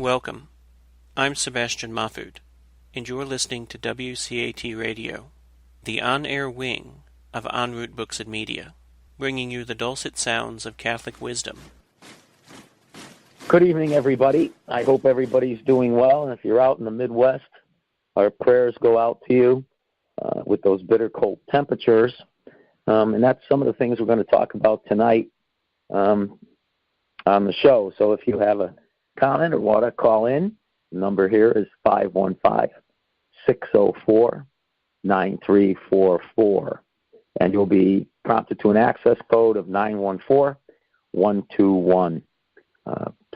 Welcome. I'm Sebastian Mahfood, and you're listening to WCAT Radio, the on-air wing of En Route Books and Media, bringing you the dulcet sounds of Catholic wisdom. Good evening, everybody. I hope everybody's doing well, and if you're out in the Midwest, our prayers go out to you with those bitter cold temperatures. And that's some of the things we're going to talk about tonight on the show. So if you have a comment or want to call in, the number here is 515-604-9344. And you'll be prompted to an access code of 914121.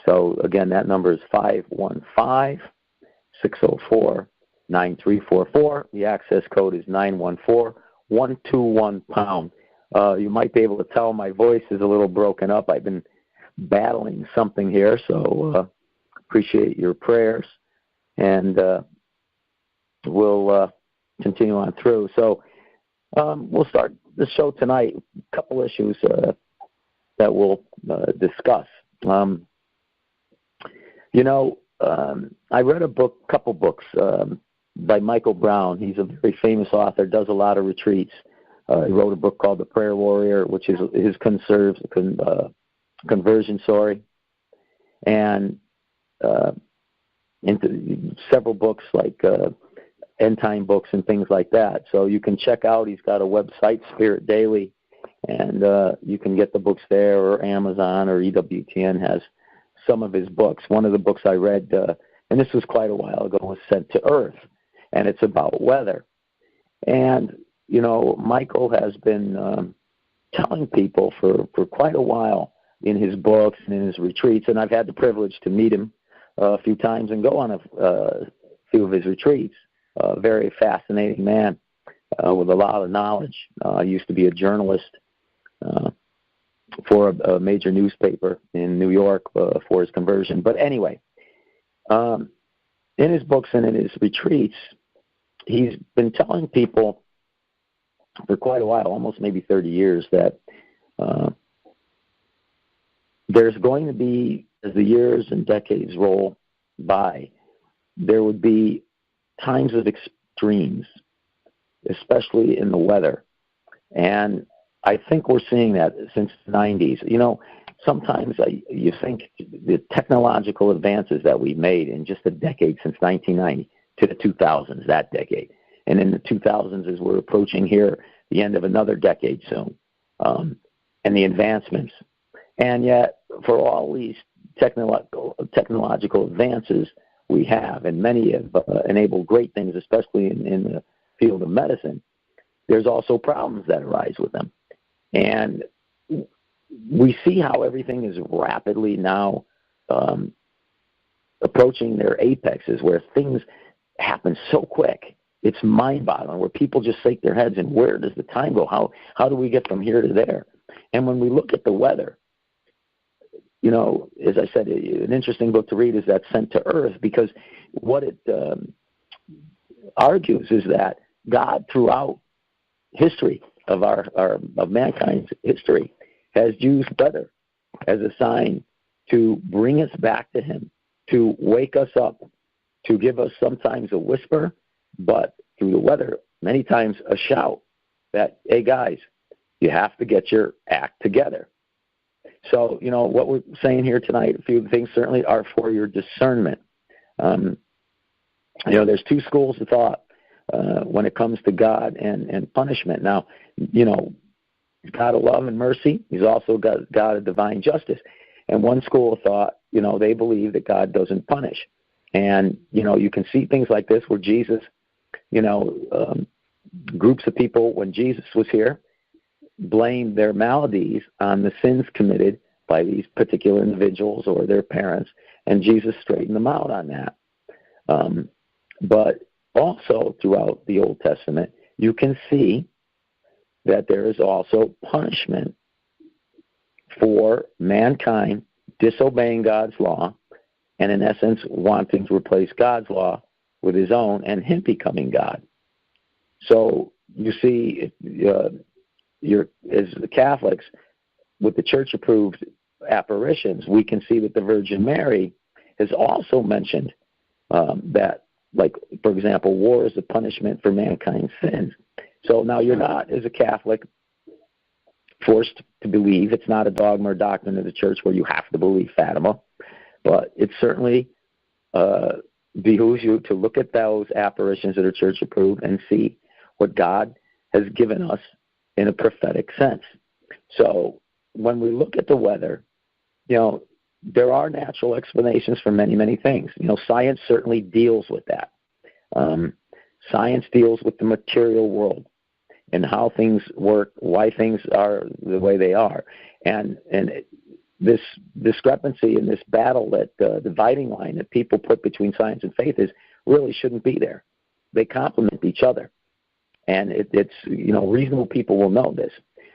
So, again, that number is 515-604-9344. The access code is 914121#. You might be able to tell my voice is a little broken up. I've been battling something here, so appreciate your prayers. And we'll continue on through. So we'll start the show tonight. A couple issues that we'll discuss. I read a couple books by Michael Brown. He's a very famous author, does a lot of retreats. He wrote a book called The Prayer Warrior, which is his conversion story, and into several books like end time books and things like that. So you can check out. He's got a website, Spirit Daily, and you can get the books there, or Amazon, or EWTN has some of his books. One of the books I read, and this was quite a while ago, was Sent to Earth, and it's about weather. And Michael has been telling people for quite a while in his books and in his retreats, and I've had the privilege to meet him a few times and go on a few of his retreats. A very fascinating man with a lot of knowledge. Used to be a journalist for a major newspaper in New York for his conversion. But anyway, in his books and in his retreats, he's been telling people for quite a while, almost maybe 30 years, that there's going to be, as the years and decades roll by, there would be times of extremes, especially in the weather. And I think we're seeing that since the 90s. Sometimes you think the technological advances that we've made in just a decade since 1990 to the 2000s, that decade. And in the 2000s, as we're approaching here, the end of another decade soon, and the advancements. And yet, for all these technological advances we have, and many have enabled great things, especially in the field of medicine, there's also problems that arise with them. And we see how everything is rapidly now approaching their apexes, where things happen so quick. It's mind-boggling, where people just shake their heads, and where does the time go? How do we get from here to there? And when we look at the weather, as I said, an interesting book to read is that Sent to Earth, because what it argues is that God, throughout history of of mankind's history, has used weather as a sign to bring us back to Him, to wake us up, to give us sometimes a whisper, but through the weather, many times a shout that, hey guys, you have to get your act together. So, what we're saying here tonight, a few things certainly are for your discernment. There's two schools of thought when it comes to God and punishment. Now, He's God of love and mercy. He's also God of divine justice. And one school of thought, they believe that God doesn't punish. And, you can see things like this where Jesus, groups of people, when Jesus was here, blamed their maladies on the sins committed by these particular individuals or their parents, and Jesus straightened them out on that. But also throughout the Old Testament, you can see that there is also punishment for mankind disobeying God's law and, in essence, wanting to replace God's law with his own and him becoming God. So you see, as the Catholics, with the church-approved apparitions, we can see that the Virgin Mary has also mentioned that, like, for example, war is a punishment for mankind's sins. So now you're not, as a Catholic, forced to believe. It's not a dogma or doctrine of the church where you have to believe Fatima, but it certainly behooves you to look at those apparitions that are church approved and see what God has given us in a prophetic sense. So when we look at the weather, there are natural explanations for many, many things. Science certainly deals with that. Science deals with the material world and how things work, why things are the way they are. And this discrepancy and this battle, that dividing line that people put between science and faith really shouldn't be there. They complement each other. And it's reasonable people will know this.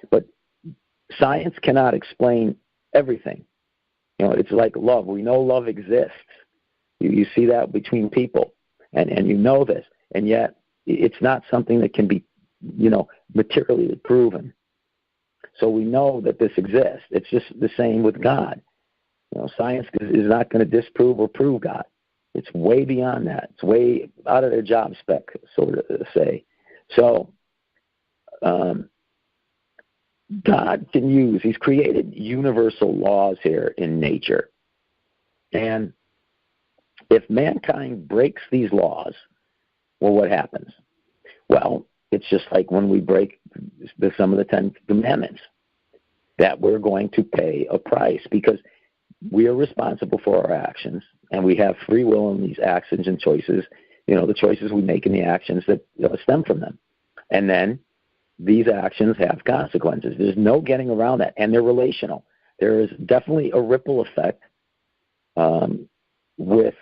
But science cannot explain everything. It's like love. We know love exists. You see that between people, and you know this, and yet it's not something that can be, materially proven. So we know that this exists. It's just the same with God. Science is not going to disprove or prove God. It's way beyond that. It's way out of their job spec, so to say. So God can use, he's created universal laws here in nature. And if mankind breaks these laws, well, what happens? Well, it's just like when we break some of the 10 Commandments, that we're going to pay a price, because we are responsible for our actions, and we have free will in these actions and choices, the choices we make and the actions that stem from them. And then these actions have consequences. There's no getting around that, and they're relational. There is definitely a ripple effect with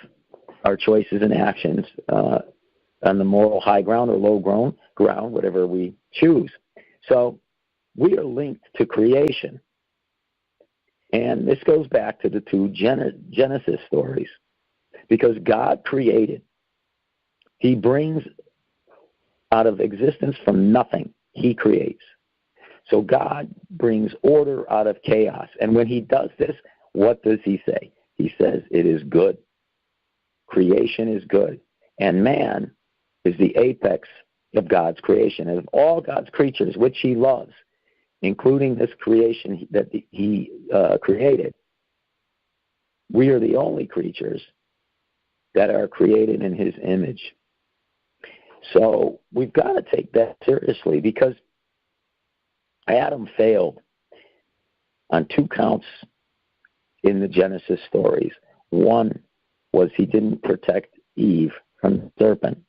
our choices and actions on the moral high ground or low ground, whatever we choose. So we are linked to creation. And this goes back to the two Genesis stories, because God created. He brings out of existence from nothing. He creates. So God brings order out of chaos. And when he does this, what does he say? He says it is good. Creation is good. And man is the apex of God's creation. And of all God's creatures, which he loves, including this creation that he created, we are the only creatures that are created in his image. So we've got to take that seriously, because Adam failed on 2 counts in the Genesis stories. One was he didn't protect Eve from the serpent.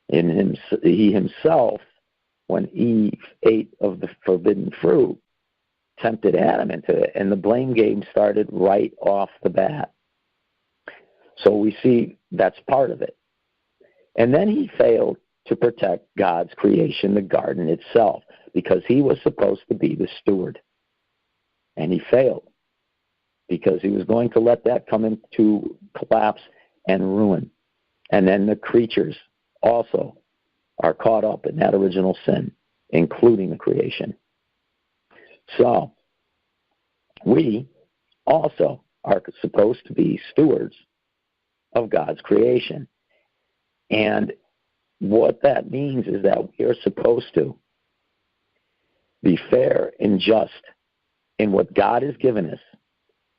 He himself, when Eve ate of the forbidden fruit, tempted Adam into it, and the blame game started right off the bat. So we see that's part of it. And then he failed to protect God's creation, the garden itself, because he was supposed to be the steward. And he failed, because he was going to let that come into collapse and ruin. And then the creatures also are caught up in that original sin, including the creation. So we also are supposed to be stewards of God's creation. And what that means is that we are supposed to be fair and just in what God has given us,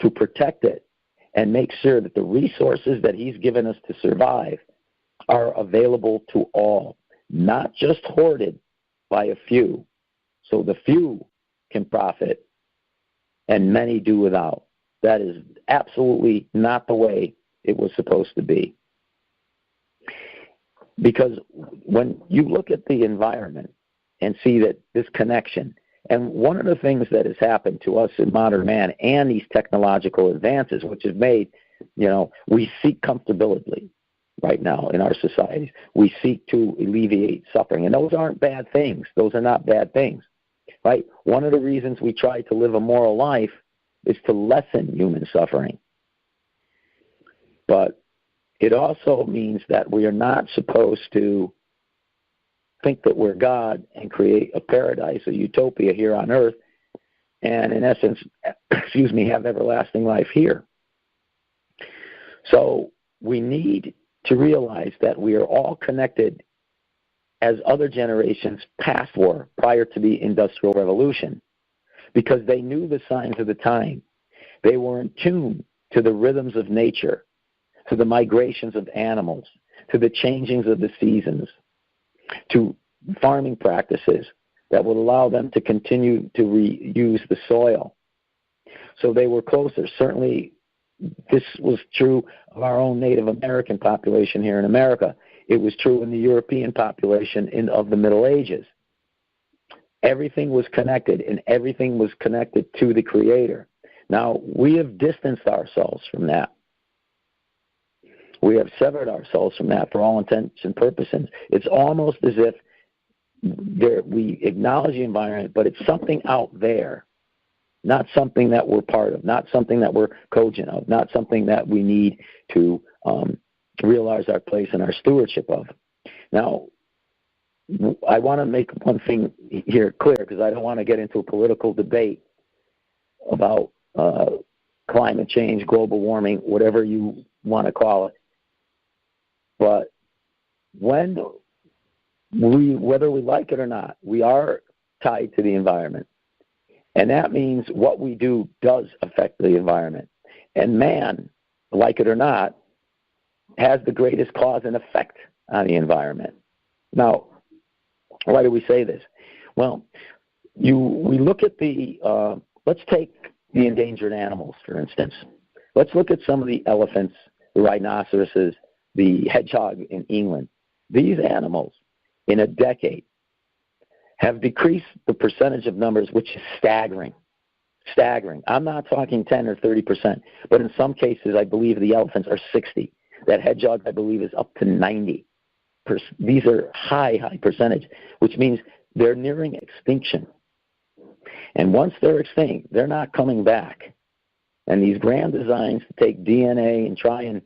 to protect it and make sure that the resources that he's given us to survive are available to all, not just hoarded by a few, so the few can profit and many do without. That is absolutely not the way it was supposed to be. Because when you look at the environment and see that this connection, and one of the things that has happened to us in modern man and these technological advances, which have made, we seek comfortability right now in our societies. We seek to alleviate suffering, and those aren't bad things. Those are not bad things, right? One of the reasons we try to live a moral life is to lessen human suffering. But it also means that we are not supposed to think that we're God and create a paradise, a utopia here on earth, and in essence, have everlasting life here. So we need to realize that we are all connected as other generations past were prior to the Industrial Revolution, because they knew the signs of the time. They were in tune to the rhythms of nature, to the migrations of animals, to the changings of the seasons, to farming practices that would allow them to continue to reuse the soil. So they were closer. Certainly, this was true of our own Native American population here in America. It was true in the European population of the Middle Ages. Everything was connected, and everything was connected to the Creator. Now, we have distanced ourselves from that. We have severed ourselves from that for all intents and purposes. It's almost as if we acknowledge the environment, but it's something out there, not something that we're part of, not something that we're cogent of, not something that we need to realize our place and our stewardship of. Now, I want to make one thing here clear, because I don't want to get into a political debate about climate change, global warming, whatever you want to call it. But whether we like it or not, we are tied to the environment. And that means what we do does affect the environment. And man, like it or not, has the greatest cause and effect on the environment. Now, why do we say this? Well, we look at let's take the endangered animals, for instance. Let's look at some of the elephants, the rhinoceroses, the hedgehog in England. These animals, in a decade, have decreased the percentage of numbers, which is staggering. Staggering. I'm not talking 10 or 30%, but in some cases, I believe the elephants are 60. That hedgehog, I believe, is up to 90. These are high percentage, which means they're nearing extinction. And once they're extinct, they're not coming back. And these grand designs to take DNA and try and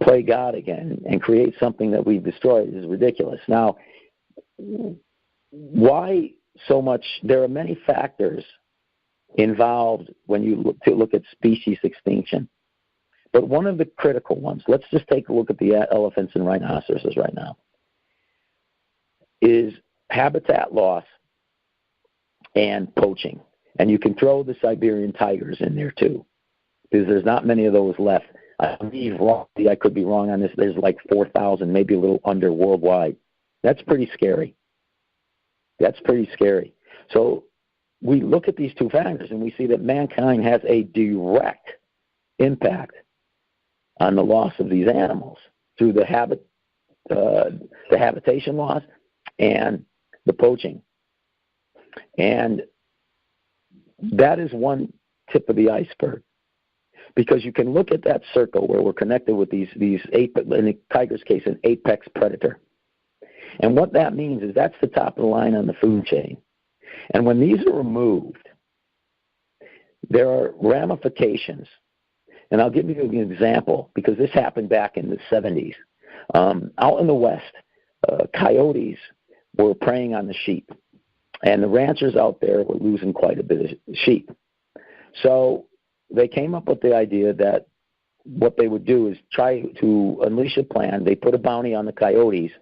play God again and create something that we've destroyed is ridiculous. Now, why so much? There are many factors involved when you look at species extinction. But one of the critical ones, let's just take a look at the elephants and rhinoceroses right now, is habitat loss and poaching. And you can throw the Siberian tigers in there too, because there's not many of those left. I believe, I could be wrong on this, there's like 4,000, maybe a little under worldwide. That's pretty scary. That's pretty scary. So we look at these two factors and we see that mankind has a direct impact on the loss of these animals through the habitation loss and the poaching. And that is one tip of the iceberg, because you can look at that circle where we're connected with these in the tiger's case, an apex predator. And what that means is that's the top of the line on the food chain. And when these are removed, there are ramifications. And I'll give you an example, because this happened back in the 70s. Out in the West, coyotes were preying on the sheep. And the ranchers out there were losing quite a bit of sheep. So they came up with the idea that what they would do is try to unleash a plan. They put a bounty on the coyotes,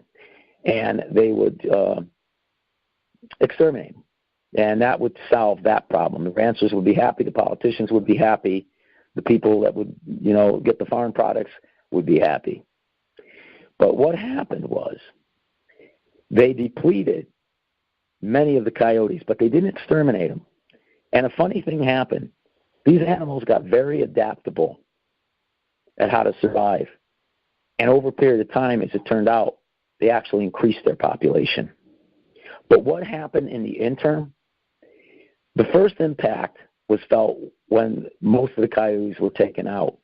and they would exterminate them. And that would solve that problem. The ranchers would be happy. The politicians would be happy. The people that would, get the farm products would be happy. But what happened was they depleted many of the coyotes, but they didn't exterminate them. And a funny thing happened. These animals got very adaptable at how to survive. And over a period of time, as it turned out, they actually increased their population. But what happened in the interim? The first impact was felt when most of the coyotes were taken out.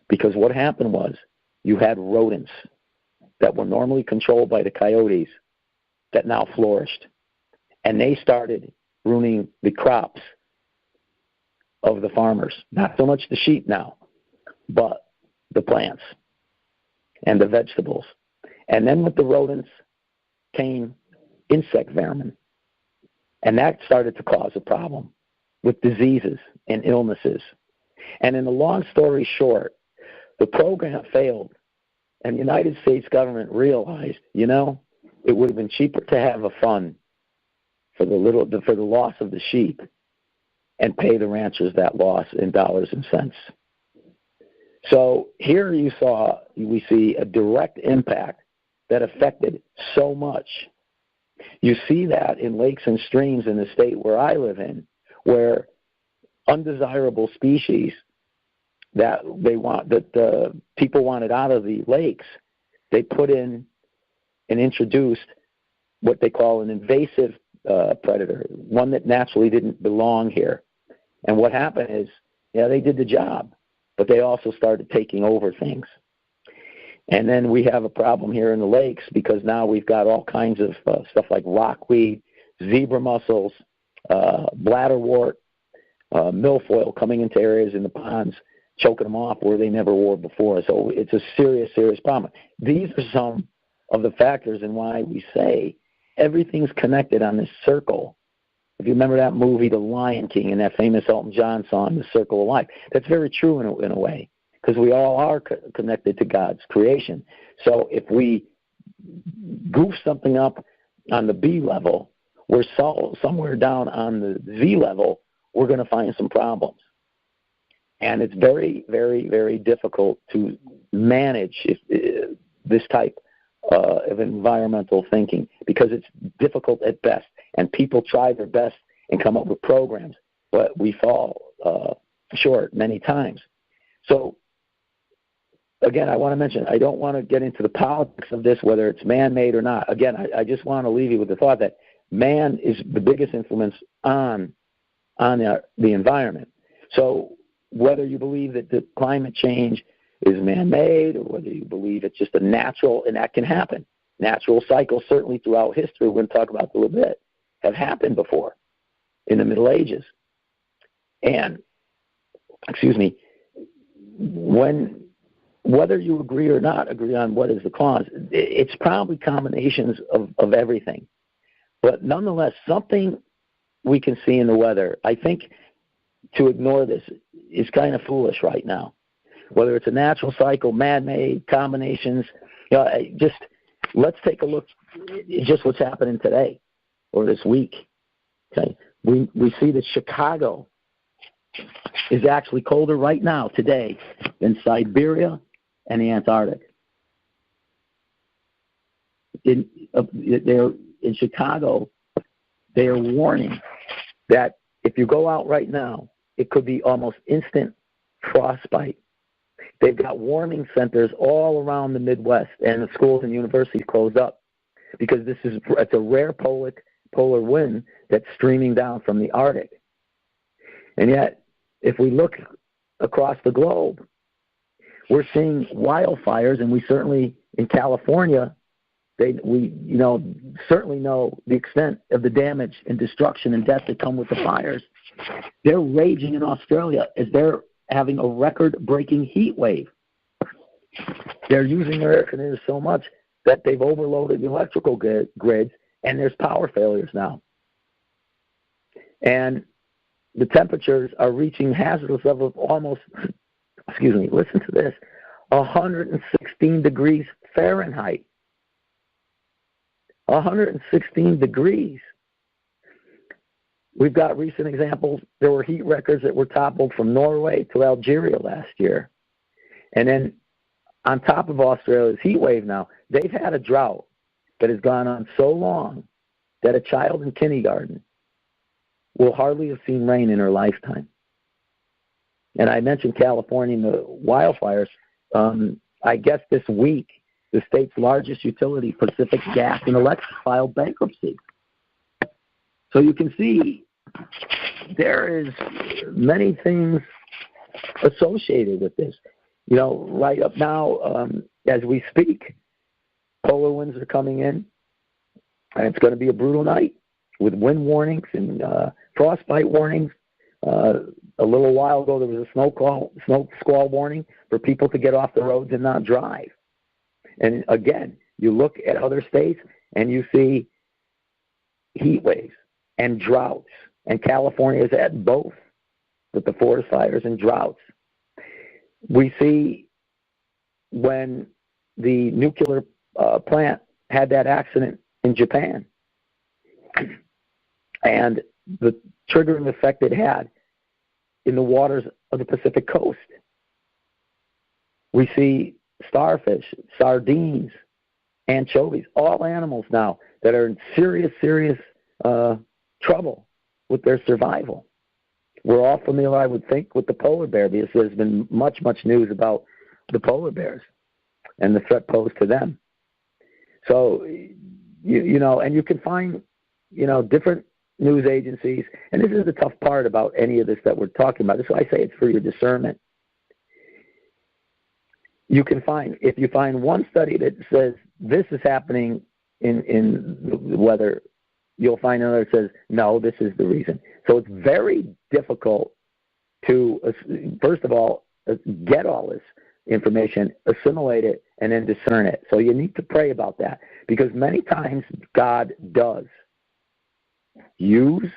Because what happened was you had rodents that were normally controlled by the coyotes that now flourished. And they started ruining the crops of the farmers. Not so much the sheep now, but the plants and the vegetables. And then with the rodents came insect vermin. And that started to cause a problem with diseases and illnesses. And in the long story short, the program failed, and the United States government realized, it would have been cheaper to have a fund for the loss of the sheep and pay the ranchers that loss in dollars and cents. So here we see a direct impact that affected so much. You see that in lakes and streams in the state where I live in, where undesirable species that the people wanted out of the lakes, they put in and introduced what they call an invasive predator, one that naturally didn't belong here. And what happened is, they did the job, but they also started taking over things. And then we have a problem here in the lakes because now we've got all kinds of stuff like rockweed, zebra mussels, bladderwort, milfoil coming into areas in the ponds, choking them off where they never were before. So it's a serious, serious problem. These are some of the factors in why we say everything's connected on this circle. If you remember that movie, The Lion King, and that famous Elton John song, The Circle of Life, that's very true in a way, because we all are connected to God's creation. So if we goof something up on the B level, we're somewhere down on the Z level, we're going to find some problems. And it's very, very, very difficult to manage this type of environmental thinking, because it's difficult at best. And people try their best and come up with programs, but we fall short many times. So, again, I want to mention, I don't want to get into the politics of this, whether it's man-made or not. Again, I just want to leave you with the thought that man is the biggest influence on the environment. So whether you believe that the climate change is man-made, or whether you believe it's just a natural, and that can happen. Natural cycles, certainly throughout history, we're going to talk about a little bit, have happened before in the Middle Ages. And, whether you agree or not agree on what is the cause, it's probably combinations of everything. But nonetheless, something we can see in the weather, I think to ignore this is kind of foolish right now. Whether it's a natural cycle, man-made, combinations, just let's take a look at just what's happening today or this week. Okay, we see that Chicago is actually colder right now today than Siberia and the Antarctic. In Chicago, they are warning that if you go out right now, it could be almost instant frostbite. They've got warming centers all around the Midwest, and the schools and universities closed up because it's a rare polar wind that's streaming down from the Arctic. And yet, if we look across the globe, we're seeing wildfires, and we certainly in California, we certainly know the extent of the damage and destruction and death that come with the fires. They're raging in Australia as they're having a record-breaking heat wave. They're using their air conditioners so much that they've overloaded the electrical grids, and there's power failures now. And the temperatures are reaching hazardous levels of almost, listen to this, 116 degrees Fahrenheit. 116 degrees. We've got recent examples. There were heat records that were toppled from Norway to Algeria last year. And then on top of Australia's heat wave now, they've had a drought that has gone on so long that a child in kindergarten will hardly have seen rain in her lifetime. And I mentioned California and the wildfires. I guess this week, the state's largest utility, Pacific Gas and Electric, filed bankruptcy. So you can see there is many things associated with this. Right up now, as we speak, polar winds are coming in, and it's going to be a brutal night with wind warnings and frostbite warnings. A little while ago, there was a snow squall warning for people to get off the roads and not drive. And again, you look at other states and you see heat waves and droughts. And California is at both with the forest fires and droughts. We see when the nuclear plant had that accident in Japan and the triggering effect it had in the waters of the Pacific coast. We see starfish, sardines, anchovies, all animals now that are in serious trouble with their survival. We're all familiar, I would think, with the polar bear because there's been much news about the polar bears and the threat posed to them. So, you know, and you can find, you know, different news agencies, and this is the tough part about any of this that we're talking about. That's why I say it's for your discernment. You can find, if you find one study that says this is happening in the weather, you'll find another that says, no, this is the reason. So it's very difficult to, first of all, get all this information, assimilate it, and then discern it. So you need to pray about that, because many times God does use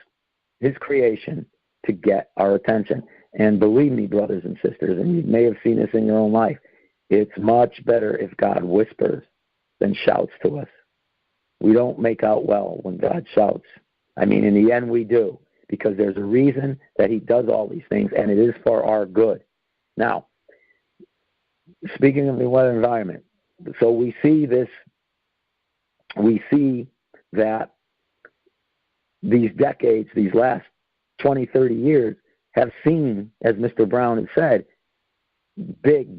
his creation to get our attention. And believe me, brothers and sisters, and you may have seen this in your own life, it's much better if God whispers than shouts to us. We don't make out well when God shouts. I mean, in the end, we do, because there's a reason that he does all these things, and it is for our good. Now, speaking of the weather environment, so we see that these decades, these last 20, 30 years, have seen, as Mr. Brown has said, big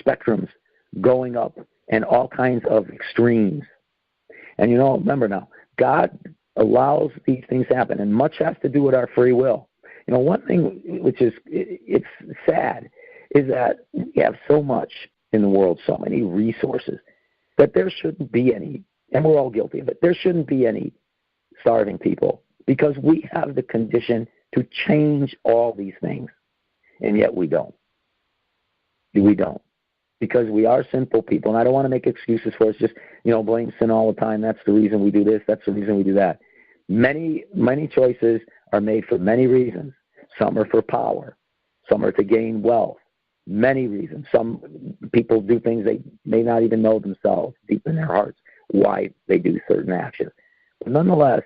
spectrums going up and all kinds of extremes. And you know, remember now, God allows these things to happen, and much has to do with our free will. You know, one thing which is, it's sad, is that we have so much in the world, so many resources, that there shouldn't be any, and we're all guilty of it, there shouldn't be any starving people, because we have the condition to change all these things, and yet we don't. We don't, because we are sinful people, and I don't want to make excuses for us, just, you know, blame sin all the time. That's the reason we do this, that's the reason we do that. Many choices are made for many reasons. Some are for power, some are to gain wealth. Many reasons. Some people do things they may not even know themselves deep in their hearts why they do certain actions. But nonetheless,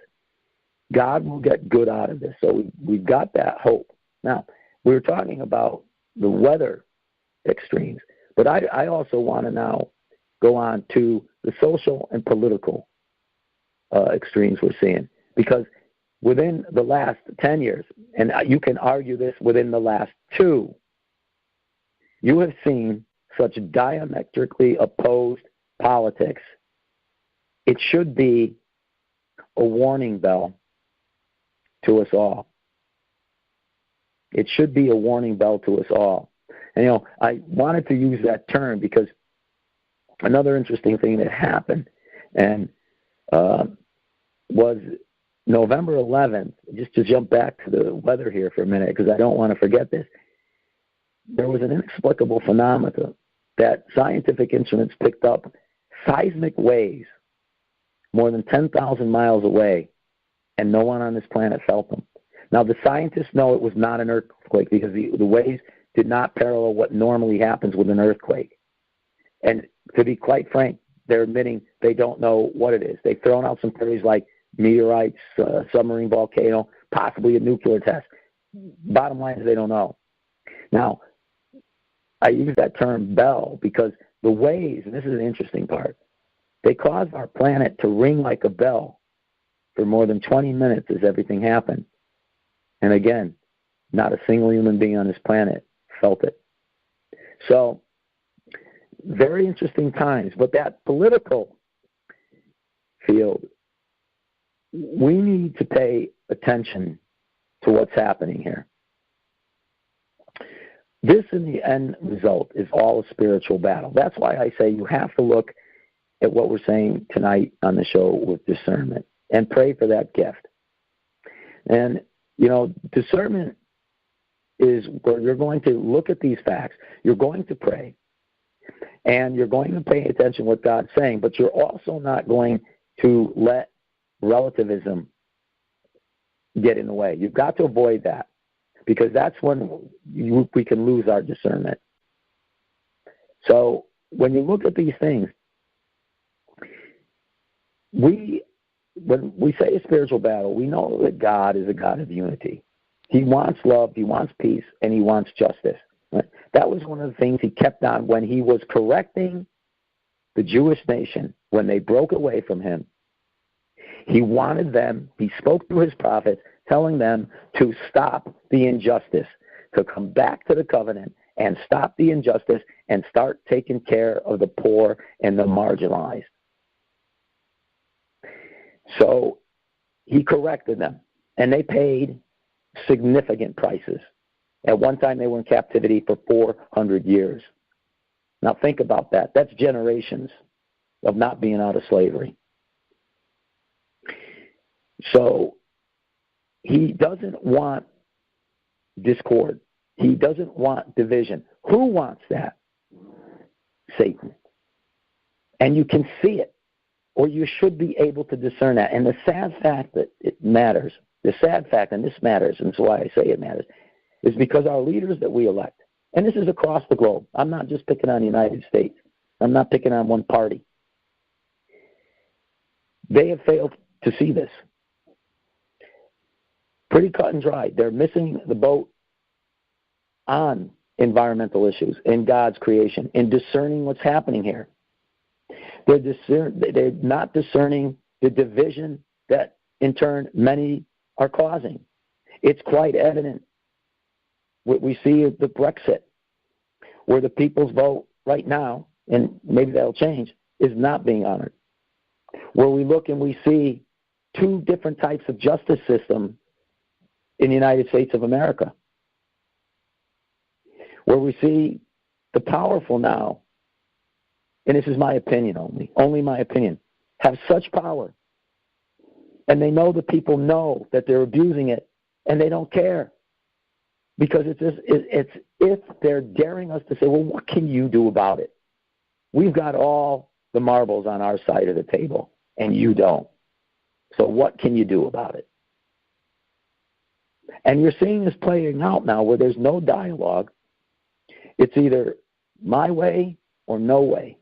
God will get good out of this. So we've got that hope. Now, we were talking about the weather extremes, but I also want to now go on to the social and political extremes we're seeing. Because within the last 10 years, and you can argue this within the last 2, you have seen such diametrically opposed politics. It should be a warning bell to us all. It should be a warning bell to us all. And, you know, I wanted to use that term because another interesting thing that happened and was November 11th, just to jump back to the weather here for a minute, because I don't want to forget this. There was an inexplicable phenomenon that scientific instruments picked up seismic waves more than 10,000 miles away, and no one on this planet felt them. Now, the scientists know it was not an earthquake because the waves did not parallel what normally happens with an earthquake. And to be quite frank, they're admitting they don't know what it is. They've thrown out some theories like meteorites, submarine volcano, possibly a nuclear test. Bottom line is they don't know. Now, I use that term bell because the waves, and this is an interesting part, they caused our planet to ring like a bell for more than 20 minutes as everything happened. And again, not a single human being on this planet felt it. So, very interesting times. But that political field, we need to pay attention to what's happening here. This, in the end result, is all a spiritual battle. That's why I say you have to look at what we're saying tonight on the show with discernment and pray for that gift. And, you know, discernment is where you're going to look at these facts, you're going to pray, and you're going to pay attention to what God's saying, but you're also not going to let relativism get in the way. You've got to avoid that, because that's when we can lose our discernment. So when you look at these things, when we say a spiritual battle, we know that God is a God of unity. He wants love, he wants peace, and he wants justice. That was one of the things he kept on when he was correcting the Jewish nation when they broke away from him. He wanted them, he spoke through his prophets, telling them to stop the injustice, to come back to the covenant and stop the injustice and start taking care of the poor and the marginalized. So he corrected them, and they paid significant prices. At one time, they were in captivity for 400 years. Now think about that. That's generations of not being out of slavery. So he doesn't want discord. He doesn't want division. Who wants that? Satan. And you can see it, or you should be able to discern that. And the sad fact that it matters, the sad fact, and this matters, and that's why I say it matters, is because our leaders that we elect, and this is across the globe. I'm not just picking on the United States. I'm not picking on one party. They have failed to see this. Pretty cut and dry. They're missing the boat on environmental issues, in God's creation, in discerning what's happening here. They're not discerning the division that, in turn, many are causing. It's quite evident what we see at the Brexit, where the people's vote right now, and maybe that'll change, is not being honored. Where we look and we see two different types of justice system in the United States of America. Where we see the powerful now, and this is my opinion only my opinion, have such power. And they know the people know that they're abusing it, and they don't care. Because it's if they're daring us to say, well, what can you do about it? We've got all the marbles on our side of the table, and you don't. So what can you do about it? And you're seeing this playing out now where there's no dialogue. It's either my way or no way.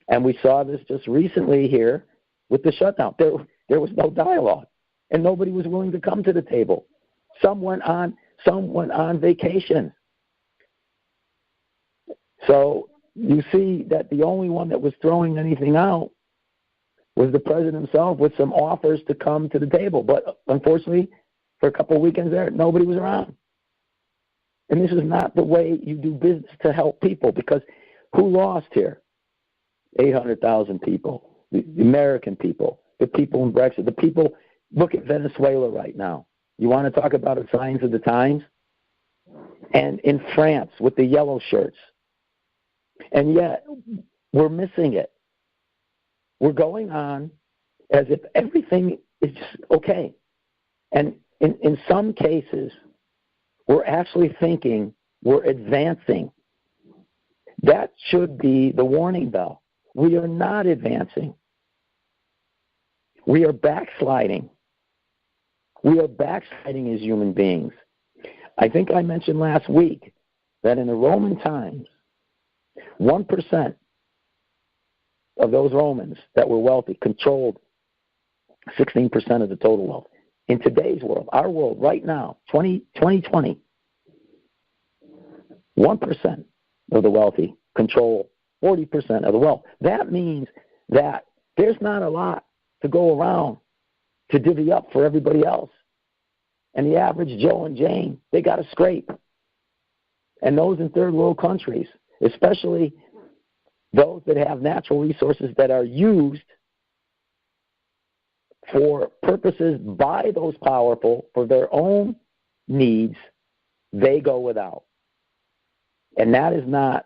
And we saw this just recently here with the shutdown. There was no dialogue, and nobody was willing to come to the table. Some went on vacation. So you see that the only one that was throwing anything out was the president himself with some offers to come to the table. But unfortunately, for a couple of weekends there, nobody was around. And this is not the way you do business to help people, because who lost here? 800,000 people, the American people, the people in Brexit, the people. Look at Venezuela right now. You want to talk about the signs of the times? And in France with the yellow shirts. And yet, we're missing it. We're going on as if everything is just okay. And in some cases, we're actually thinking we're advancing. That should be the warning bell. We are not advancing. We are backsliding. We are backsliding as human beings. I think I mentioned last week that in the Roman times, 1% of those Romans that were wealthy controlled 16% of the total wealth. In today's world, our world right now, 2020, 1% of the wealthy control 40% of the wealth. That means that there's not a lot to go around to divvy up for everybody else. And the average Joe and Jane, they got to scrape. And those in third world countries, especially those that have natural resources that are used for purposes by those powerful for their own needs, they go without. And that is not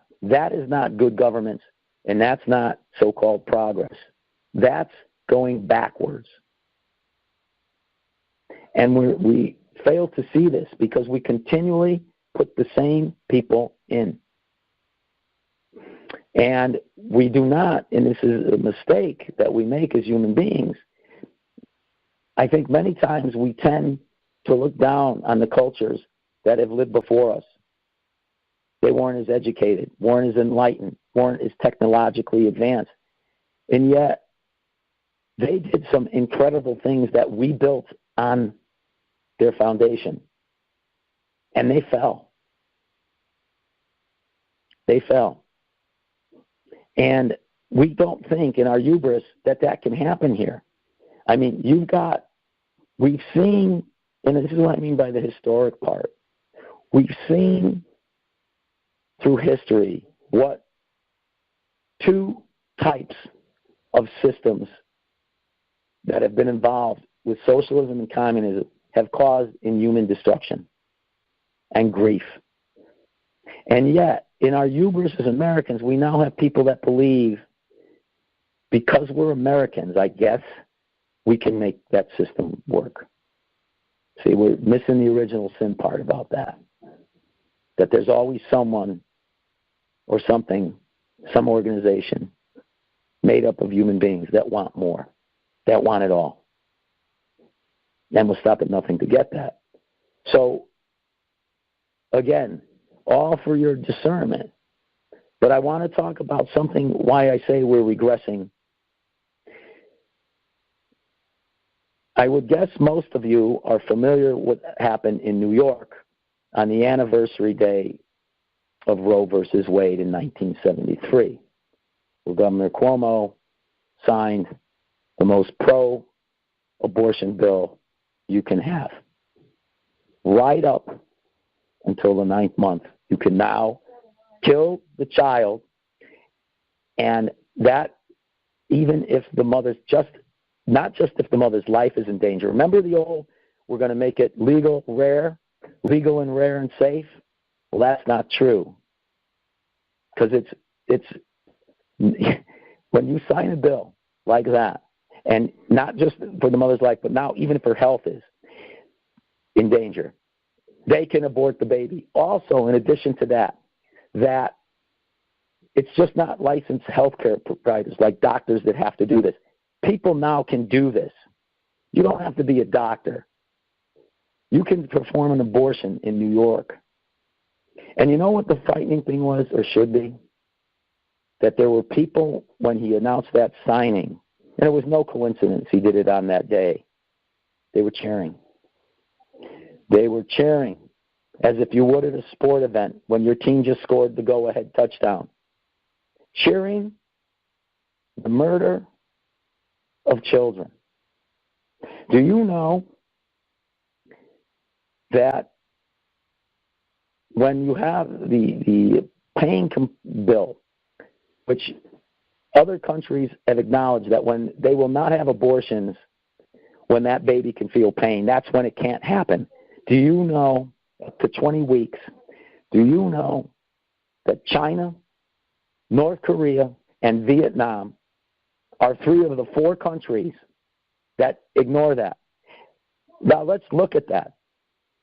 good government, and that's not so-called progress. That's going backwards. And we fail to see this because we continually put the same people in. And we do not, and this is a mistake that we make as human beings, I think many times we tend to look down on the cultures that have lived before us. They weren't as educated, weren't as enlightened, weren't as technologically advanced. And yet, they did some incredible things that we built on their foundation. And they fell. They fell. And we don't think in our hubris that can happen here. I mean, we've seen, and this is what I mean by the historic part, we've seen through history what two types of systems that have been involved with socialism and communism have caused in human destruction and grief. And yet, in our hubris as Americans, we now have people that believe because we're Americans, I guess, we can make that system work. See, we're missing the original sin part about that. That there's always someone or something, some organization made up of human beings that want more, that want it all. And will stop at nothing to get that. So, again, all for your discernment. But I want to talk about something, why I say we're regressing. I would guess most of you are familiar with what happened in New York on the anniversary day of Roe versus Wade in 1973, where Governor Cuomo signed the most pro-abortion bill you can have. Right up until the 9th month, you can now kill the child, and that even if the mother's not just if the mother's life is in danger. Remember the old, we're going to make it legal and rare and safe? Well, that's not true. Because it's when you sign a bill like that, and not just for the mother's life, but now even if her health is in danger, they can abort the baby. Also, in addition to that it's just not licensed healthcare providers like doctors that have to do this. People now can do this. You don't have to be a doctor. You can perform an abortion in New York. And you know what the frightening thing was, or should be? That there were people, when he announced that signing, and it was no coincidence he did it on that day, they were cheering. They were cheering as if you would at a sport event when your team just scored the go-ahead touchdown. Cheering the murder of children. Do you know that when you have the pain bill, which other countries have acknowledged that when they will not have abortions when that baby can feel pain, that's when it can't happen. Do you know, up to 20 weeks, do you know that China, North Korea, and Vietnam are 3 of the 4 countries that ignore that? Now let's look at that.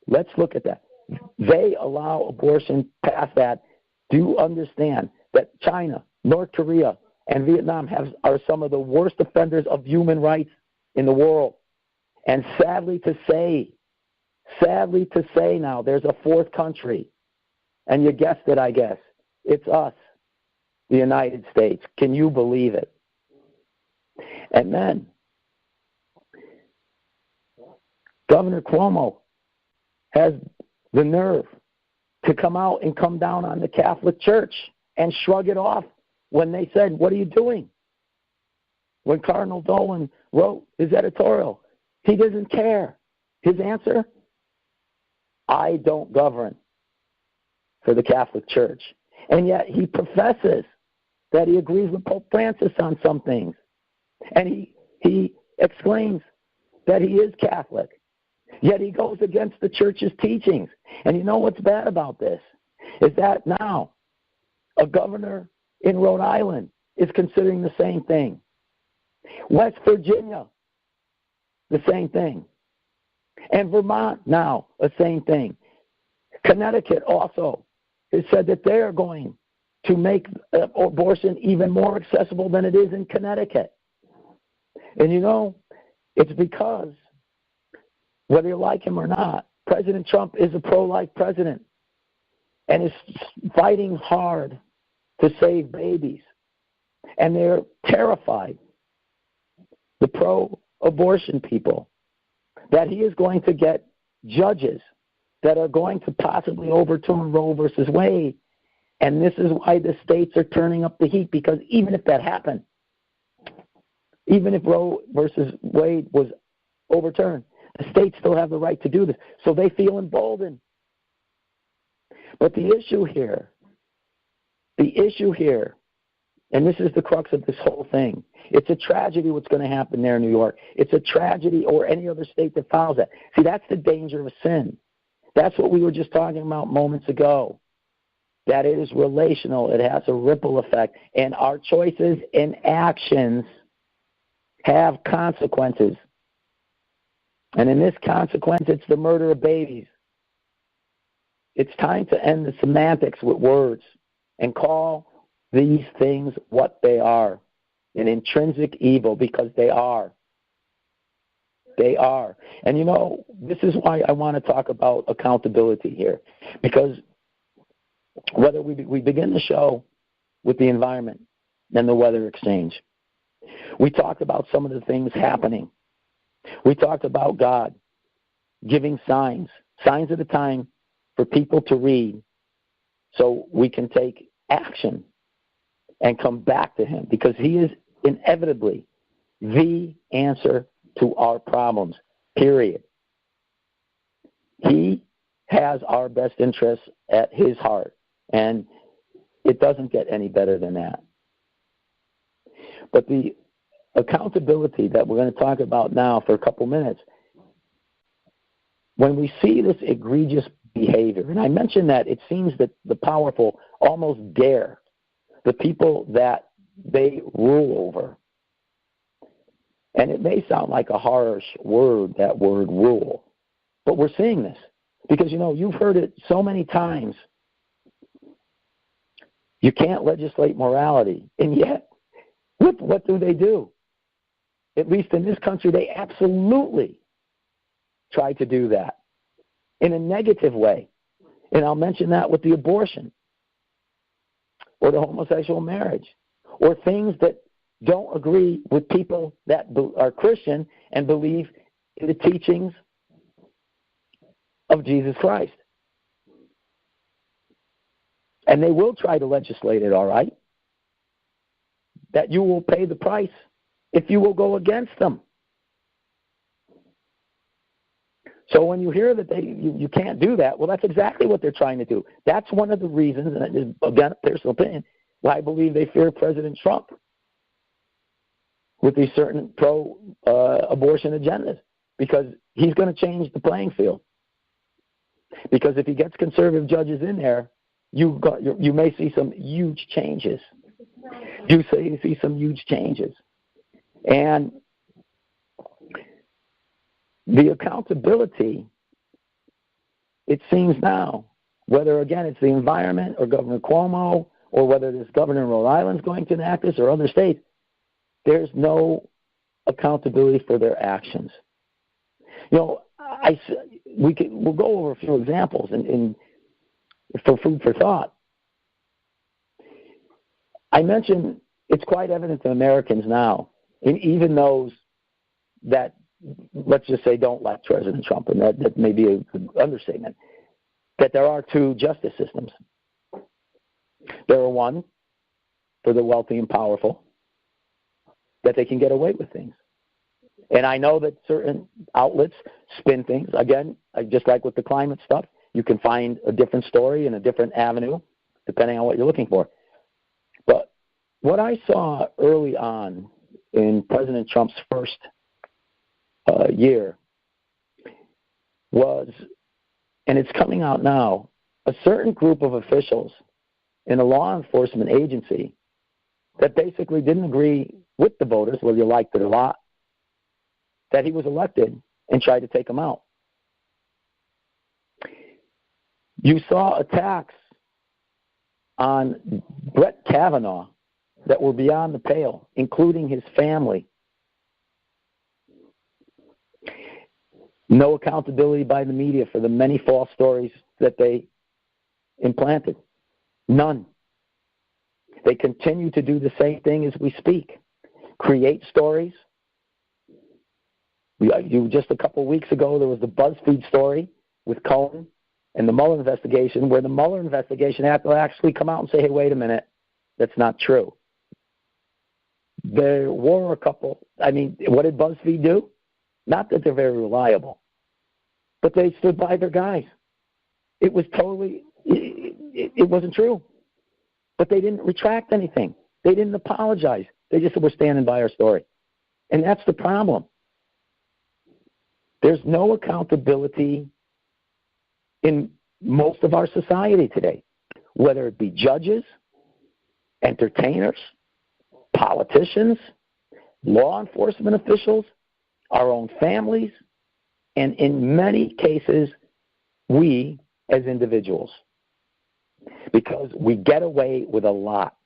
Let's look at that. They allow abortion past that. Do you understand that China, North Korea, and Vietnam are some of the worst offenders of human rights in the world? And sadly to say now, there's a 4th country. And you guessed it, I guess. It's us, the United States. Can you believe it? And then, Governor Cuomo has the nerve to come out and come down on the Catholic Church and shrug it off when they said, "What are you doing?" When Cardinal Dolan wrote his editorial, he doesn't care. His answer, "I don't govern for the Catholic Church." And yet he professes that he agrees with Pope Francis on some things. And he exclaims that he is Catholic. Yet he goes against the Church's teachings. And you know what's bad about this? Is that now a governor in Rhode Island is considering the same thing. West Virginia, the same thing. And Vermont now, the same thing. Connecticut also has said that they are going to make abortion even more accessible than it is in Connecticut. And you know, it's because, whether you like him or not, President Trump is a pro-life president and is fighting hard to save babies. And they're terrified, the pro-abortion people, that he is going to get judges that are going to possibly overturn Roe versus Wade. And this is why the states are turning up the heat, because even if that happened, even if Roe versus Wade was overturned, the states still have the right to do this. So they feel emboldened. But the issue here, and this is the crux of this whole thing, it's a tragedy what's going to happen there in New York. It's a tragedy, or any other state that follows that. See, that's the danger of sin. That's what we were just talking about moments ago. That it is relational. It has a ripple effect. And our choices and actions have consequences. And in this consequence, it's the murder of babies. It's time to end the semantics with words and call these things what they are, an intrinsic evil, because they are. They are. And you know, this is why I want to talk about accountability here, because whether we begin the show with the environment and the weather exchange, we talked about some of the things happening. We talked about God giving signs of the time for people to read so we can take action and come back to him, because he is inevitably the answer to our problems, period. He has our best interests at his heart, and it doesn't get any better than that. But the accountability that we're going to talk about now for a couple minutes, when we see this egregious behavior, and I mentioned that it seems that the powerful almost dare the people that they rule over. And it may sound like a harsh word, that word rule, but we're seeing this because, you know, you've heard it so many times. You can't legislate morality, and yet what do they do? At least in this country, they absolutely try to do that in a negative way. And I'll mention that with the abortion or the homosexual marriage or things that don't agree with people that are Christian and believe in the teachings of Jesus Christ. And they will try to legislate it, all right? That you will pay the price if you will go against them. So when you hear that you can't do that, well, that's exactly what they're trying to do. That's one of the reasons, and it is, again, a personal opinion, why I believe they fear President Trump with these certain pro-abortion agendas, because he's going to change the playing field. Because if he gets conservative judges in there, you may see some huge changes. You see some huge changes. And the accountability, it seems now, whether, again, it's the environment or Governor Cuomo or whether this governor in Rhode Island is going to enact this or other states, there's no accountability for their actions. You know, we'll go over a few examples for food for thought. I mentioned it's quite evident to Americans now, and even those that, let's just say, don't like President Trump, and that may be an understatement, that there are two justice systems. There are one for the wealthy and powerful, that they can get away with things. And I know that certain outlets spin things. Again, just like with the climate stuff, you can find a different story in a different avenue, depending on what you're looking for. But what I saw early on in President Trump's first year was, and it's coming out now, a certain group of officials in a law enforcement agency that basically didn't agree with the voters, whether you liked it or not, that he was elected, and tried to take him out. You saw attacks on Brett Kavanaugh that were beyond the pale, including his family. No accountability by the media for the many false stories that they implanted. None. They continue to do the same thing as we speak. Create stories. Just a couple of weeks ago, there was the BuzzFeed story with Cohen and the Mueller investigation, where the Mueller investigation had to actually come out and say, hey, wait a minute, that's not true. There were a couple. I mean, what did BuzzFeed do? Not that they're very reliable, but they stood by their guys. It was totally, it wasn't true. But they didn't retract anything. They didn't apologize. They just said, we're standing by our story. And that's the problem. There's no accountability in most of our society today, whether it be judges, entertainers, politicians, law enforcement officials, our own families, and in many cases, we as individuals. Because we get away with a lot.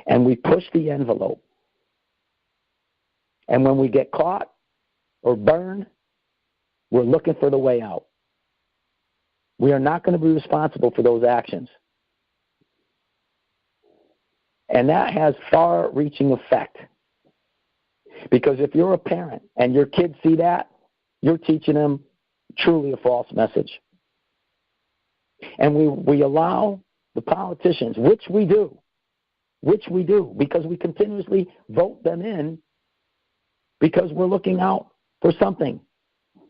And we push the envelope. And when we get caught or burned, we're looking for the way out. We are not going to be responsible for those actions. And that has far-reaching effect. Because if you're a parent and your kids see that, you're teaching them truly a false message. And we allow the politicians, which we do, because we continuously vote them in because we're looking out for something,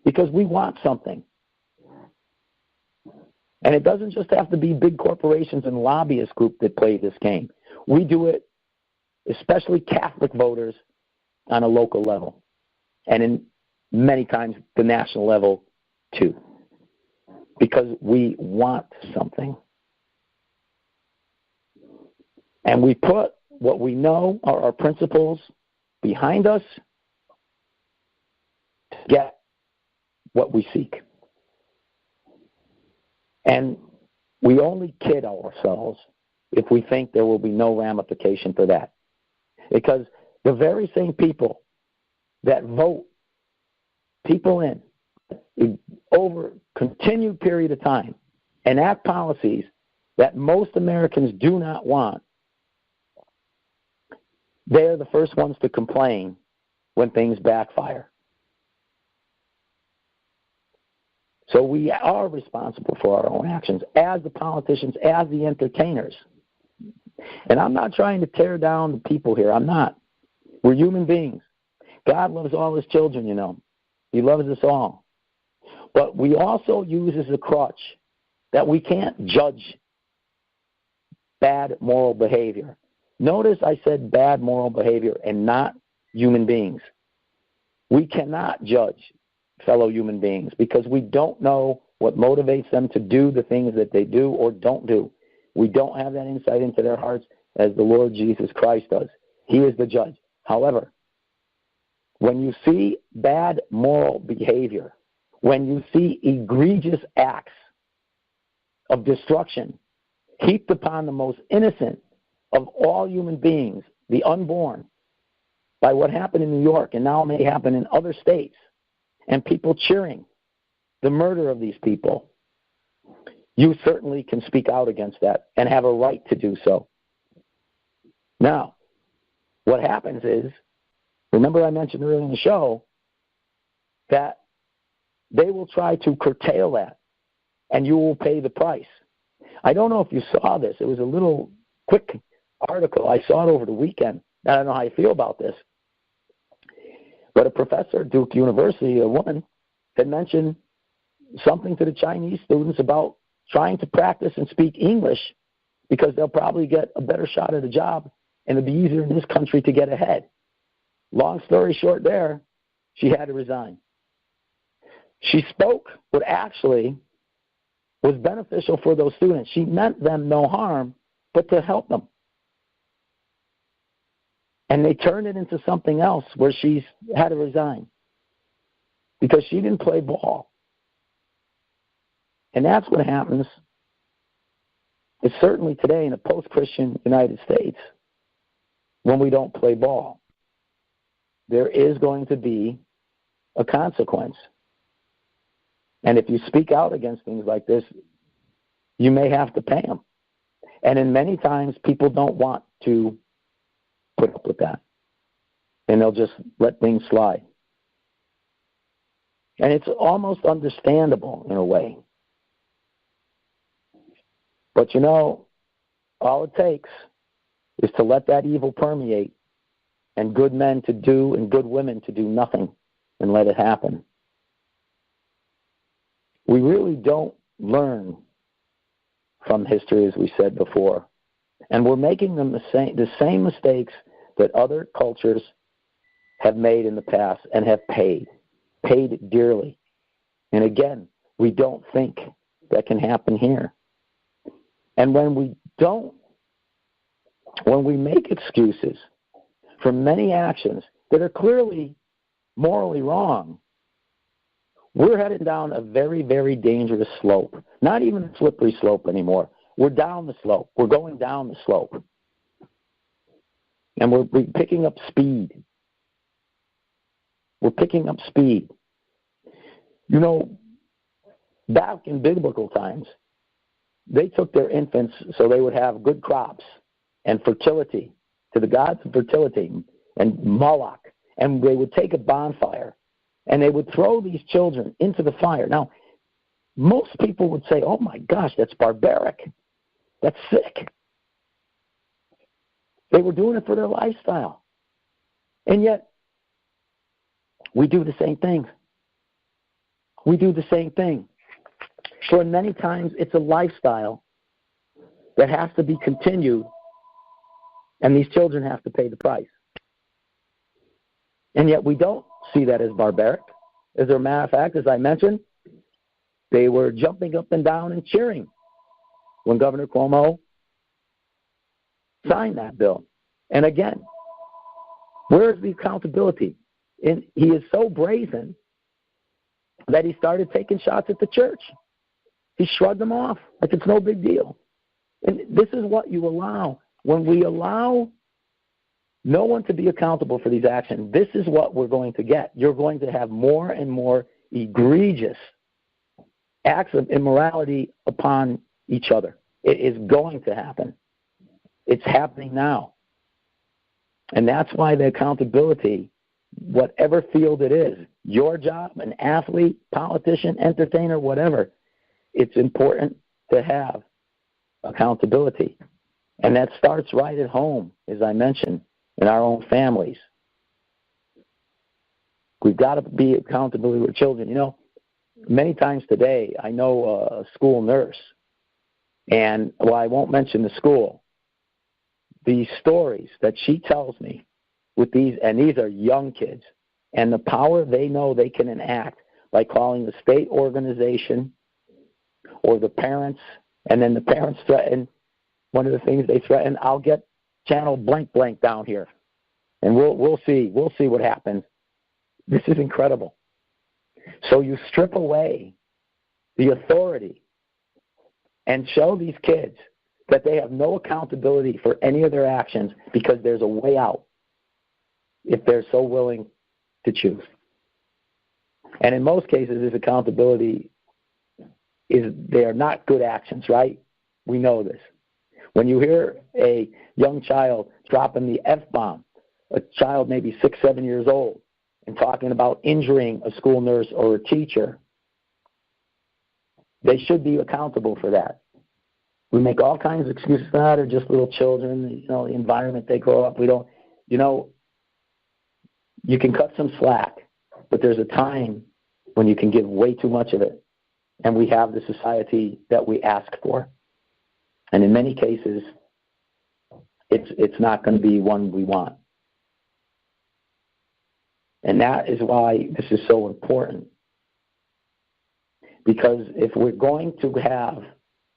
because we want something. And it doesn't just have to be big corporations and lobbyist group that play this game. We do it, especially Catholic voters, on a local level, and in many times the national level too, because we want something. And we put what we know are our principles behind us to get what we seek. And we only kid ourselves if we think there will be no ramification for that. Because the very same people that vote people in over a continued period of time and enact policies that most Americans do not want, they're the first ones to complain when things backfire. So we are responsible for our own actions as the politicians, as the entertainers. And I'm not trying to tear down the people here. I'm not. We're human beings. God loves all his children, you know. He loves us all. But we also use as a crutch that we can't judge bad moral behavior. Notice I said bad moral behavior and not human beings. We cannot judge fellow human beings because we don't know what motivates them to do the things that they do or don't do. We don't have that insight into their hearts as the Lord Jesus Christ does. He is the judge. However, when you see bad moral behavior, when you see egregious acts of destruction heaped upon the most innocent of all human beings, the unborn, by what happened in New York and now may happen in other states, and people cheering the murder of these people, you certainly can speak out against that and have a right to do so. Now, what happens is, remember I mentioned earlier in the show that they will try to curtail that, and you will pay the price. I don't know if you saw this. It was a little quick article. I saw it over the weekend. I don't know how you feel about this. But a professor at Duke University, a woman, had mentioned something to the Chinese students about trying to practice and speak English because they'll probably get a better shot at a job and it'll be easier in this country to get ahead. Long story short there, she had to resign. She spoke what actually was beneficial for those students. She meant them no harm, but to help them. And they turned it into something else where she's had to resign because she didn't play ball. And that's what happens. It's certainly today in a post-Christian United States when we don't play ball. There is going to be a consequence. And if you speak out against things like this, you may have to pay them. And in many times, people don't want to put up with that. And they'll just let things slide. And it's almost understandable in a way. But all it takes is to let that evil permeate and good men to do and good women to do nothing and let it happen. We really don't learn from history, as we said before. And we're making the same mistakes that other cultures have made in the past and have paid dearly. And again, we don't think that can happen here. And when we make excuses for many actions that are clearly morally wrong, we're headed down a very, very dangerous slope. Not even a slippery slope anymore. We're down the slope. We're going down the slope. And we're picking up speed. We're picking up speed. Back in biblical times, they took their infants so they would have good crops and fertility, to the gods of fertility and Moloch. And they would take a bonfire and they would throw these children into the fire. Now, most people would say, oh my gosh, that's barbaric. That's sick. They were doing it for their lifestyle. And yet, we do the same thing. We do the same thing. So many times it's a lifestyle that has to be continued, and these children have to pay the price. And yet we don't see that as barbaric. As a matter of fact, as I mentioned, they were jumping up and down and cheering when Governor Cuomo signed that bill. And again, where is the accountability? And he is so brazen that he started taking shots at the church. He shrugged them off like it's no big deal. And this is what you allow. When we allow no one to be accountable for these actions, this is what we're going to get. You're going to have more and more egregious acts of immorality upon each other. It is going to happen. It's happening now. And that's why the accountability, whatever field it is, your job, an athlete, politician, entertainer, whatever, it's important to have accountability. And that starts right at home, as I mentioned, in our own families. We've got to be accountable with children. Many times today, I know a school nurse, and I won't mention the school, these stories that she tells me with these, and these are young kids, and the power they know they can enact by calling the state organization or the parents, and then the parents threaten, one of the things they threaten, I'll get channel blank down here, and we'll see what happens. This is incredible. So you strip away the authority and show these kids that they have no accountability for any of their actions because there's a way out if they're so willing to choose. And in most cases, this accountability they are not good actions, right? We know this. When you hear a young child dropping the F-bomb, a child maybe 6, 7 years old, and talking about injuring a school nurse or a teacher, they should be accountable for that. We make all kinds of excuses for that, or just little children, the environment they grow up. We don't, you can cut some slack, but there's a time when you can give way too much of it. And we have the society that we ask for. And in many cases, it's not going to be one we want. And that is why this is so important. Because if we're going to have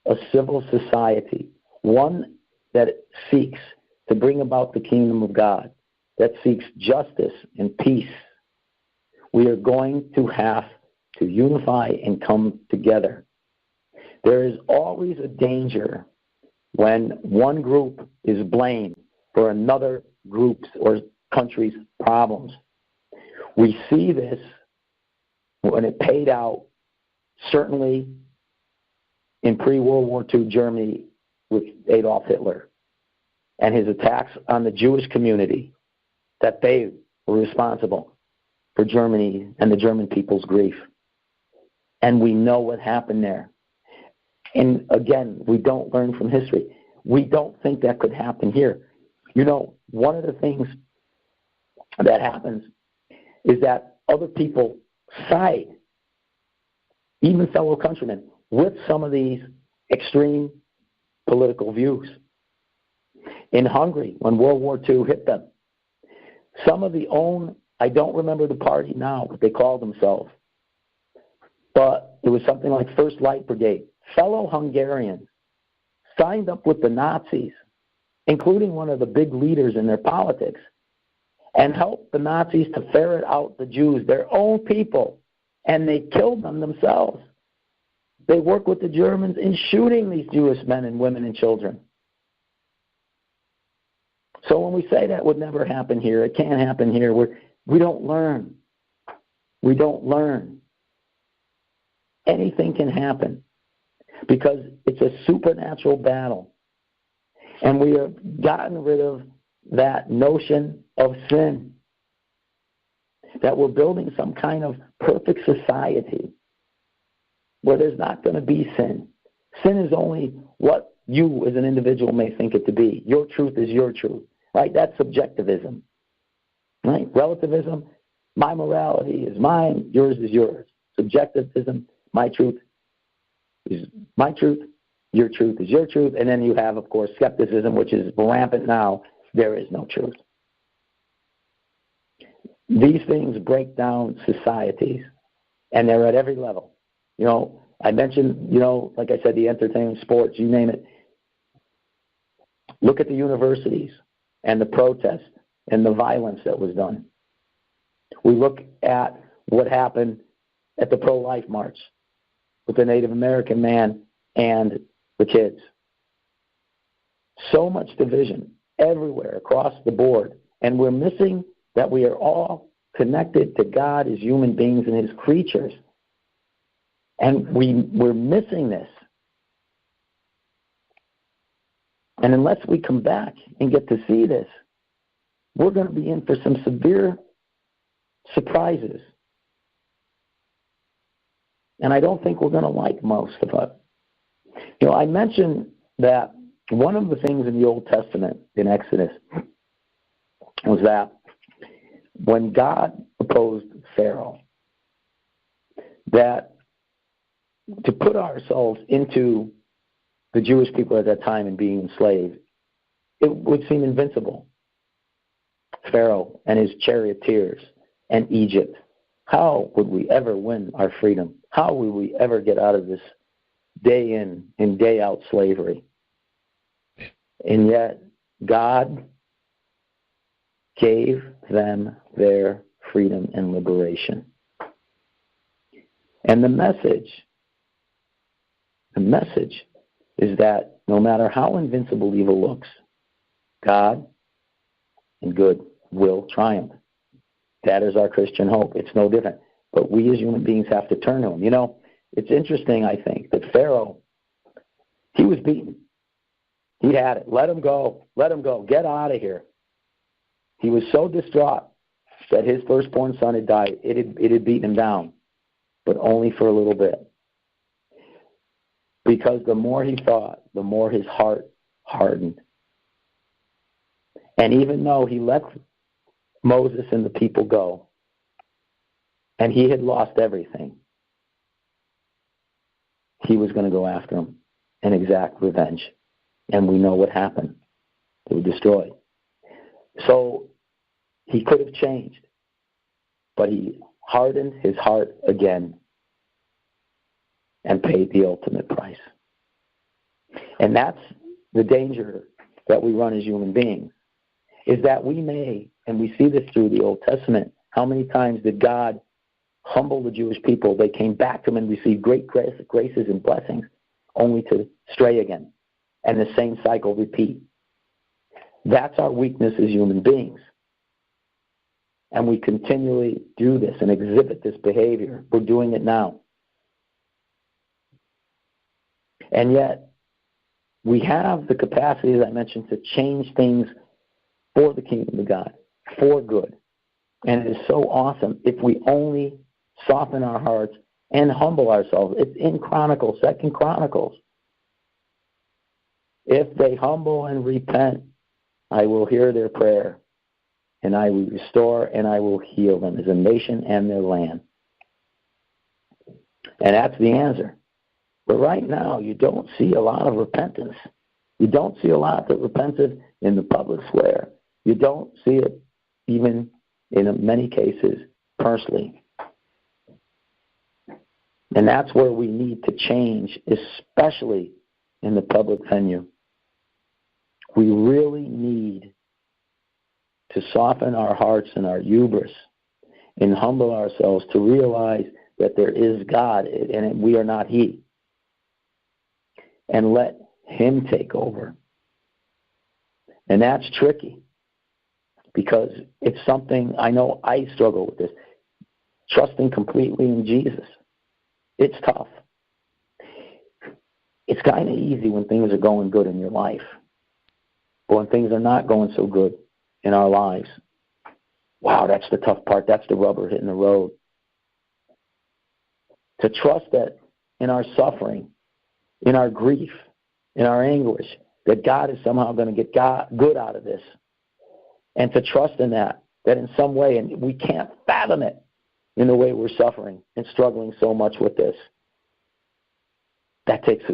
a civil society, one that seeks to bring about the kingdom of God, that seeks justice and peace, we are going to have to unify and come together. There is always a danger when one group is blamed for another group's or country's problems. We see this when it paid out, certainly in pre-World War II Germany with Adolf Hitler and his attacks on the Jewish community, that they were responsible for Germany and the German people's grief. And we know what happened there. And again, we don't learn from history. We don't think that could happen here. You know, one of the things that happens is that other people side, even fellow countrymen, with some of these extreme political views. In Hungary, when World War II hit them, some of the I don't remember the party now, what they called themselves, but it was something like First Light Brigade. Fellow Hungarians signed up with the Nazis, including one of the big leaders in their politics, and helped the Nazis to ferret out the Jews, their own people, and they killed them themselves. They worked with the Germans in shooting these Jewish men and women and children. So when we say that would never happen here, it can't happen here, we don't learn. We don't learn. Anything can happen because it's a supernatural battle. And we have gotten rid of that notion of sin, that we're building some kind of perfect society where there's not going to be sin. Sin is only what you as an individual may think it to be. Your truth is your truth, right? That's subjectivism, right? Relativism, my morality is mine, yours is yours. Subjectivism, my truth is my truth, your truth is your truth. And then you have, of course, skepticism, which is rampant now. There is no truth. These things break down societies, and they're at every level. You know, I mentioned, like I said, the entertainment, sports, you name it. Look at the universities and the protest and the violence that was done. We look at what happened at the pro-life march with the Native American man and the kids. So much division everywhere across the board, and we're missing that we are all connected to God as human beings and his creatures. And we're missing this. And unless we come back and get to see this, we're going to be in for some severe surprises. And I don't think we're going to like most of it. I mentioned that one of the things in the Old Testament, in Exodus, was that when God opposed Pharaoh, that to put ourselves into the Jewish people at that time and being enslaved, it would seem invincible. Pharaoh and his charioteers and Egypt, how would we ever win our freedom? How would we ever get out of this day in and day out slavery? And yet, God gave them their freedom and liberation. And the message is that no matter how invincible evil looks, God and good will triumph. That is our Christian hope. It's no different. But we as human beings have to turn to him. It's interesting, I think, that Pharaoh, he was beaten. He had it. Let him go. Let him go. Get out of here. He was so distraught that his firstborn son had died. It had beaten him down, but only for a little bit. Because the more he thought, the more his heart hardened. And even though he let Moses and the people go, and he had lost everything, he was going to go after them and exact revenge. And we know what happened. They were destroyed. So he could have changed, but he hardened his heart again and paid the ultimate price. And that's the danger that we run as human beings, is that we may, and we see this through the Old Testament, how many times did God humble the Jewish people? They came back to him and received great graces and blessings, only to stray again. And the same cycle repeat. That's our weakness as human beings. And we continually do this and exhibit this behavior. We're doing it now. And yet, we have the capacity, as I mentioned, to change things for the kingdom of God, for good. And it is so awesome if we only soften our hearts and humble ourselves. It's in Chronicles, 2 Chronicles. If they humble and repent, I will hear their prayer, and I will restore and I will heal them as a nation and their land. And that's the answer. But right now, you don't see a lot of repentance. You don't see a lot that repents in the public square. You don't see it even in many cases personally. And that's where we need to change, especially in the public venue. We really need to soften our hearts and our hubris and humble ourselves to realize that there is God and we are not He. And let Him take over. And that's tricky because it's something, I know I struggle with this, trusting completely in Jesus. It's tough. It's kind of easy when things are going good in your life. But when things are not going so good in our lives, wow, that's the tough part. That's the rubber hitting the road. To trust that in our suffering, in our grief, in our anguish, that God is somehow going to get good out of this. And to trust in that in some way, and we can't fathom it in the way we're suffering and struggling so much with this. That takes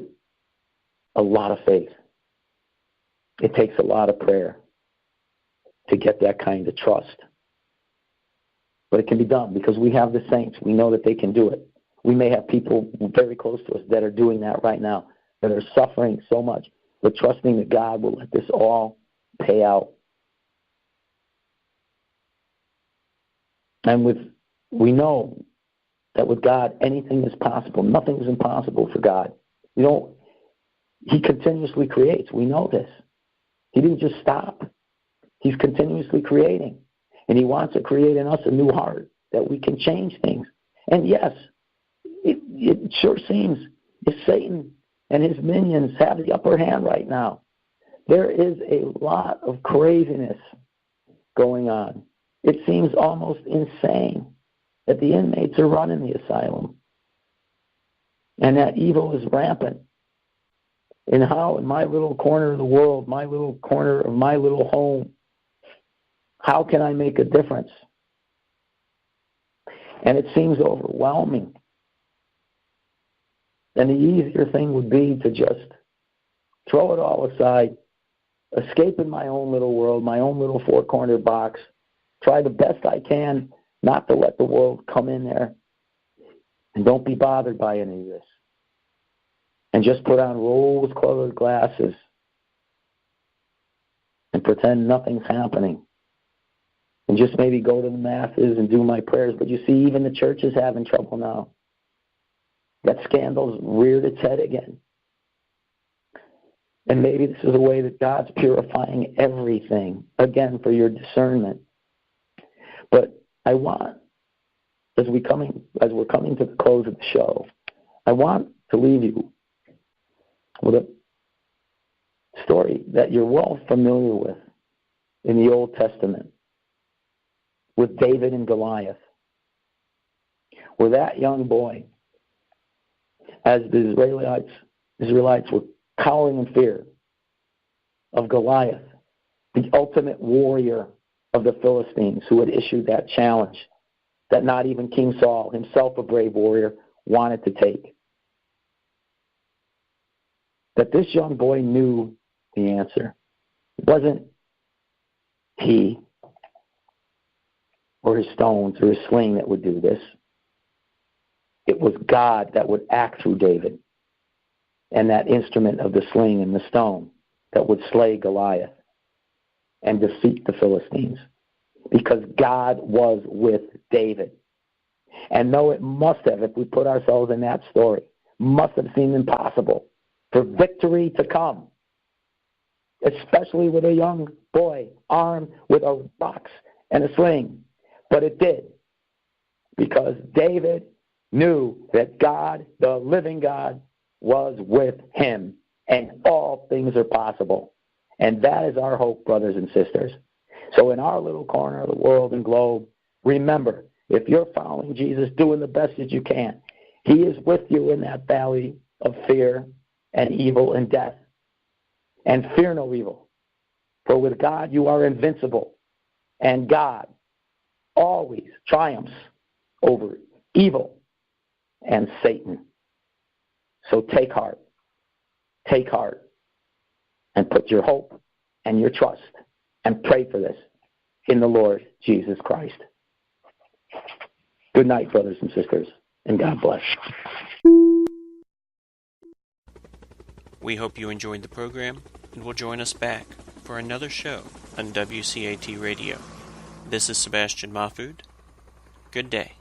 a lot of faith. It takes a lot of prayer to get that kind of trust. But it can be done because we have the saints. We know that they can do it. We may have people very close to us that are doing that right now, that are suffering so much, but trusting that God will let this all pay out. And we know that with God, anything is possible. Nothing is impossible for God. He continuously creates. We know this. He didn't just stop. He's continuously creating. And He wants to create in us a new heart that we can change things. And yes, it sure seems if Satan and his minions have the upper hand right now, there is a lot of craziness going on. It seems almost insane that the inmates are running the asylum and that evil is rampant. And how in my little corner of the world, my little corner of my little home, how can I make a difference? And it seems overwhelming. And the easier thing would be to just throw it all aside, escape in my own little world, my own little four-corner box, try the best I can not to let the world come in there, and don't be bothered by any of this. And just put on rose-colored glasses and pretend nothing's happening. And just maybe go to the masses and do my prayers. But you see, even the church is having trouble now. That scandal's reared its head again. And maybe this is a way that God's purifying everything, again, for your discernment. But I want, as we're coming to the close of the show, I want to leave you with a story that you're well familiar with in the Old Testament, with David and Goliath, where that young boy, as the Israelites were cowering in fear of Goliath, the ultimate warrior of the Philistines, who had issued that challenge that not even King Saul, himself a brave warrior, wanted to take. That this young boy knew the answer. It wasn't he or his stones or his sling that would do this. It was God that would act through David, and that instrument of the sling and the stone that would slay Goliath and defeat the Philistines, because God was with David. And though it must have, if we put ourselves in that story, must have seemed impossible for victory to come, especially with a young boy armed with a box and a sling. But it did, because David knew that God, the living God, was with him, and all things are possible. And that is our hope, brothers and sisters. So in our little corner of the world and globe, remember, if you're following Jesus, doing the best that you can, he is with you in that valley of fear and evil and death. And fear no evil, for with God you are invincible, and God always triumphs over evil and Satan. So take heart, and put your hope and your trust, and pray for this in the Lord Jesus Christ. Good night, brothers and sisters, and God bless. We hope you enjoyed the program and will join us back for another show on WCAT Radio. This is Sebastian Mahfood. Good day.